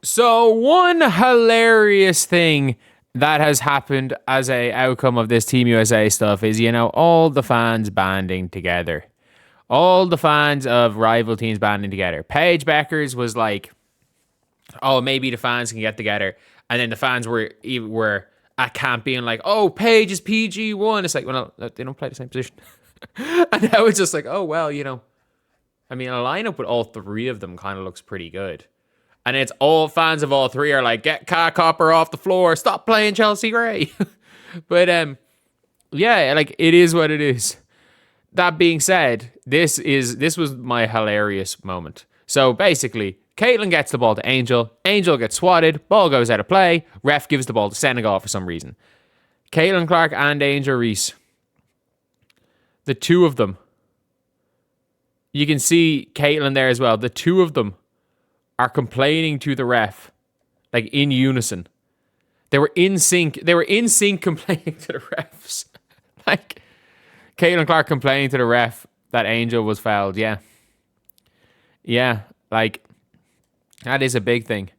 So one hilarious thing that has happened as a outcome of this Team USA stuff is, all the fans banding together. All the fans of rival teams banding together. Paige Bueckers was like, oh, maybe the fans can get together. And then the fans were at camp being like, oh, Paige is PG1. It's like, well, no, they don't play the same position. And now it's just like, oh, well, I mean, a lineup with all three of them kind of looks pretty good. And it's all fans of all three are like, get Kai Copper off the floor. Stop playing Chelsea Gray. But, yeah, like, it is what it is. That being said, this was my hilarious moment. So, basically, Caitlin gets the ball to Angel. Angel gets swatted. Ball goes out of play. Ref gives the ball to Senegal for some reason. Caitlin Clark and Angel Reese. The two of them. You can see Caitlin there as well. The two of them are complaining to the ref, like in unison. They were in sync. They were in sync complaining to the refs. Like, Caitlin Clark complaining to the ref that Angel was fouled. Yeah. Yeah, like, that is a big thing.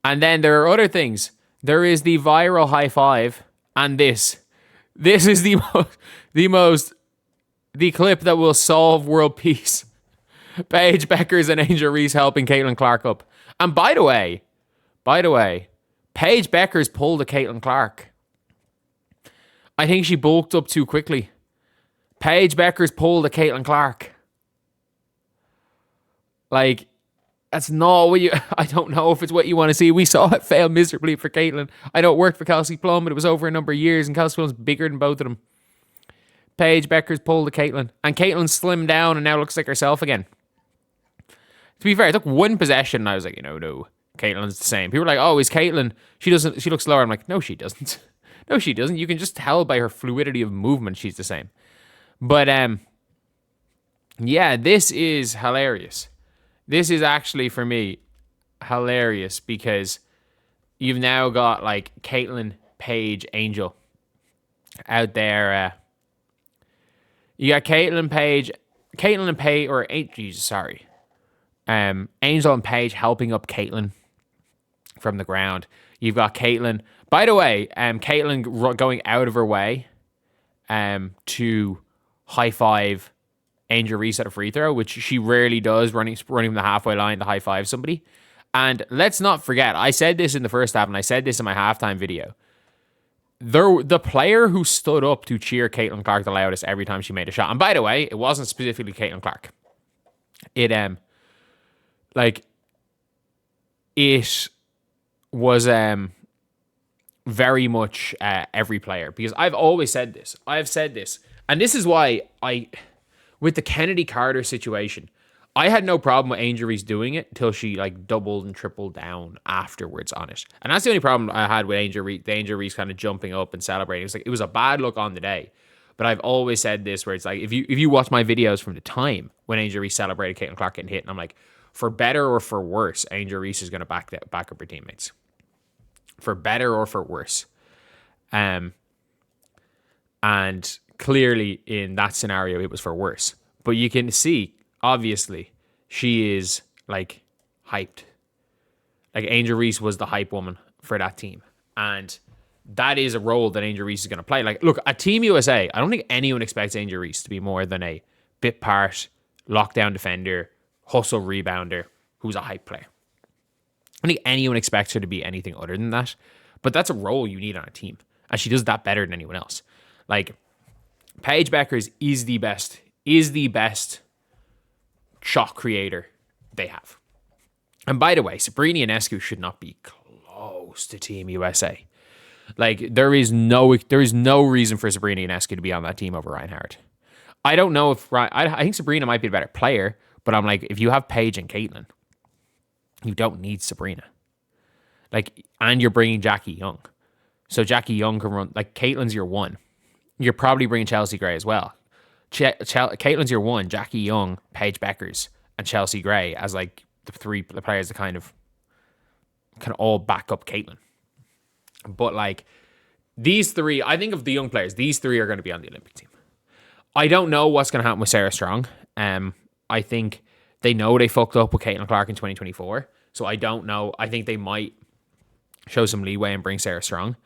And then there are other things. There is the viral high five, and this. This is the clip that will solve world peace. Paige Bueckers and Angel Reese helping Caitlin Clark up. And by the way, Paige Bueckers pulled a Caitlin Clark. I think she bulked up too quickly. Paige Bueckers pulled a Caitlin Clark. Like, that's not what I don't know if it's what you want to see. We saw it fail miserably for Caitlin. I know it worked for Kelsey Plum, but it was over a number of years, and Kelsey Plum's bigger than both of them. Paige Bueckers pulled a Caitlin, and Caitlin slimmed down and now looks like herself again. To be fair, I took one possession and I was like, no, Caitlin's the same. People were like, oh, is Caitlin, she looks slower. I'm like, no, she doesn't. No, she doesn't. You can just tell by her fluidity of movement she's the same. But, yeah, this is hilarious. This is actually, for me, hilarious because you've now got, like, Caitlin, Paige, Angel out there. You got Angel and Paige helping up Caitlin from the ground. You've got Caitlin. By the way, Caitlin going out of her way to high five Angel Reese at a free throw, which she rarely does, running from the halfway line to high five somebody. And let's not forget, I said this in the first half, and I said this in my halftime video. The player who stood up to cheer Caitlin Clark the loudest every time she made a shot, and by the way, it wasn't specifically Caitlin Clark. It was very much every player, because I've always said this. I've said this, and this is why with the Kennedy Carter situation, I had no problem with Angel Reese doing it until she like doubled and tripled down afterwards on it. And that's the only problem I had with Angel Reese kind of jumping up and celebrating. It was a bad look on the day. But I've always said this, where it's like, if you watch my videos from the time when Angel Reese celebrated Caitlin Clark getting hit, and I'm like, for better or for worse, Angel Reese is going to back up her teammates. For better or for worse. And clearly in that scenario, it was for worse. But you can see, obviously, she is like hyped. Like, Angel Reese was the hype woman for that team. And that is a role that Angel Reese is going to play. Like, look, at Team USA, I don't think anyone expects Angel Reese to be more than a bit part, lockdown defender, hustle rebounder, who's a hype player. I don't think anyone expects her to be anything other than that. But that's a role you need on a team. And she does that better than anyone else. Like, Paige Bueckers is the best shot creator they have. And by the way, Sabrina Ionescu should not be close to Team USA. Like, there is no reason for Sabrina Ionescu to be on that team over Ryan Howard. I don't know if I think Sabrina might be a better player, but I'm like, if you have Paige and Caitlin, you don't need Sabrina. Like, and you're bringing Jackie Young. So Jackie Young can run, like, Caitlin's your one. You're probably bringing Chelsea Gray as well. Caitlin's your one, Jackie Young, Paige Bueckers, and Chelsea Gray as like the players that kind of can all back up Caitlin. But like, these three, I think of the young players, these three are going to be on the Olympic team. I don't know what's going to happen with Sarah Strong. I think they know they fucked up with Caitlin Clark in 2024. So I don't know. I think they might show some leeway and bring Sarah Strong.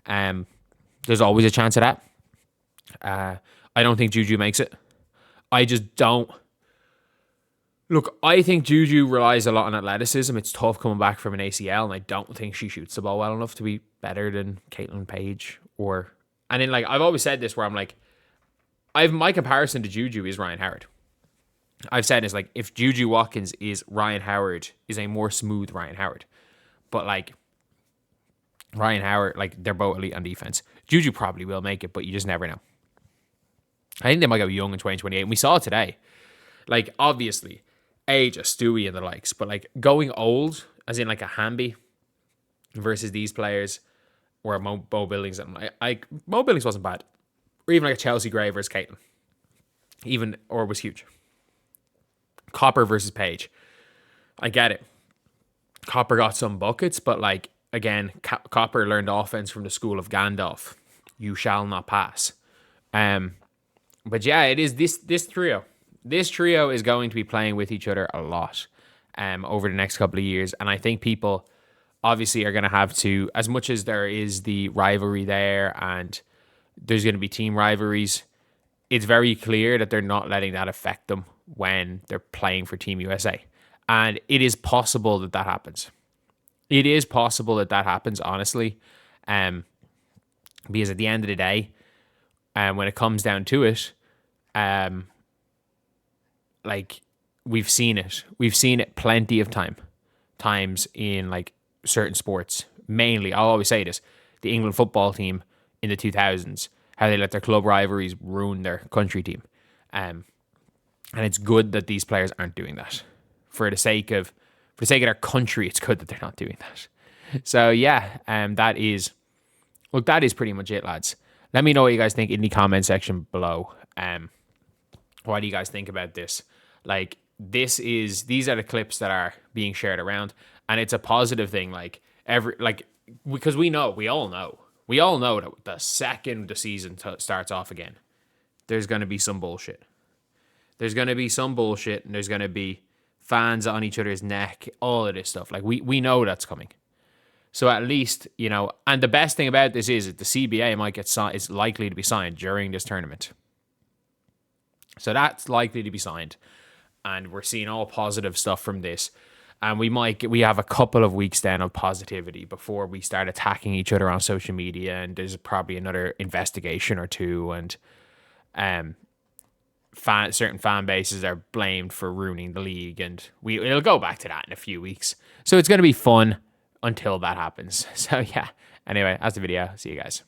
There's always a chance of that. I don't think Juju makes it. I just don't. Look, I think Juju relies a lot on athleticism. It's tough coming back from an ACL, and I don't think she shoots the ball well enough to be better than Caitlin Paige. And then, like, I've always said this where I'm like, my comparison to Juju is Ryan Howard. I've said it's like, if Juju Watkins is Ryan Howard, is a more smooth Ryan Howard. But, like, Ryan Howard, like, they're both elite on defense. Juju probably will make it, but you just never know. I think they might go young in 2028, and we saw it today. Like, obviously, age, a Stewie and the likes, but, like, going old, as in, like, a Hamby versus these players, or Mo Billings, and Mo Billings wasn't bad. Or even like a Chelsea Gray versus Caitlin. Or was huge. Copper versus Paige. I get it. Copper got some buckets, but, like, again, Copper learned offense from the school of Gandalf. You shall not pass. But yeah, it is this trio. This trio is going to be playing with each other a lot over the next couple of years. And I think people obviously are going to have to, as much as there is the rivalry there and there's going to be team rivalries, it's very clear that they're not letting that affect them when they're playing for Team USA. And it is possible that that happens. It is possible that that happens, honestly. Because at the end of the day, when it comes down to it, like, we've seen it. We've seen it plenty of times in, like, certain sports. Mainly, I'll always say this, the England football team in the 2000s, how they let their club rivalries ruin their country team. And it's good that these players aren't doing that. For the sake of their country, it's good that they're not doing that. So yeah, that is pretty much it, lads. Let me know what you guys think in the comment section below. What do you guys think about this? Like, these are the clips that are being shared around, and it's a positive thing. Like, because we all know that the second the season starts off again, there's going to be some bullshit. There's going to be some bullshit, and there's going to be fans on each other's neck, all of this stuff. Like, we know that's coming. So at least, you know, and the best thing about this is that the CBA is likely to be signed during this tournament. So that's likely to be signed. And we're seeing all positive stuff from this. And we have a couple of weeks then of positivity before we start attacking each other on social media. And there's probably another investigation or two. And certain fan bases are blamed for ruining the league. And it'll go back to that in a few weeks. So it's going to be fun until that happens. So yeah. Anyway, that's the video. See you guys.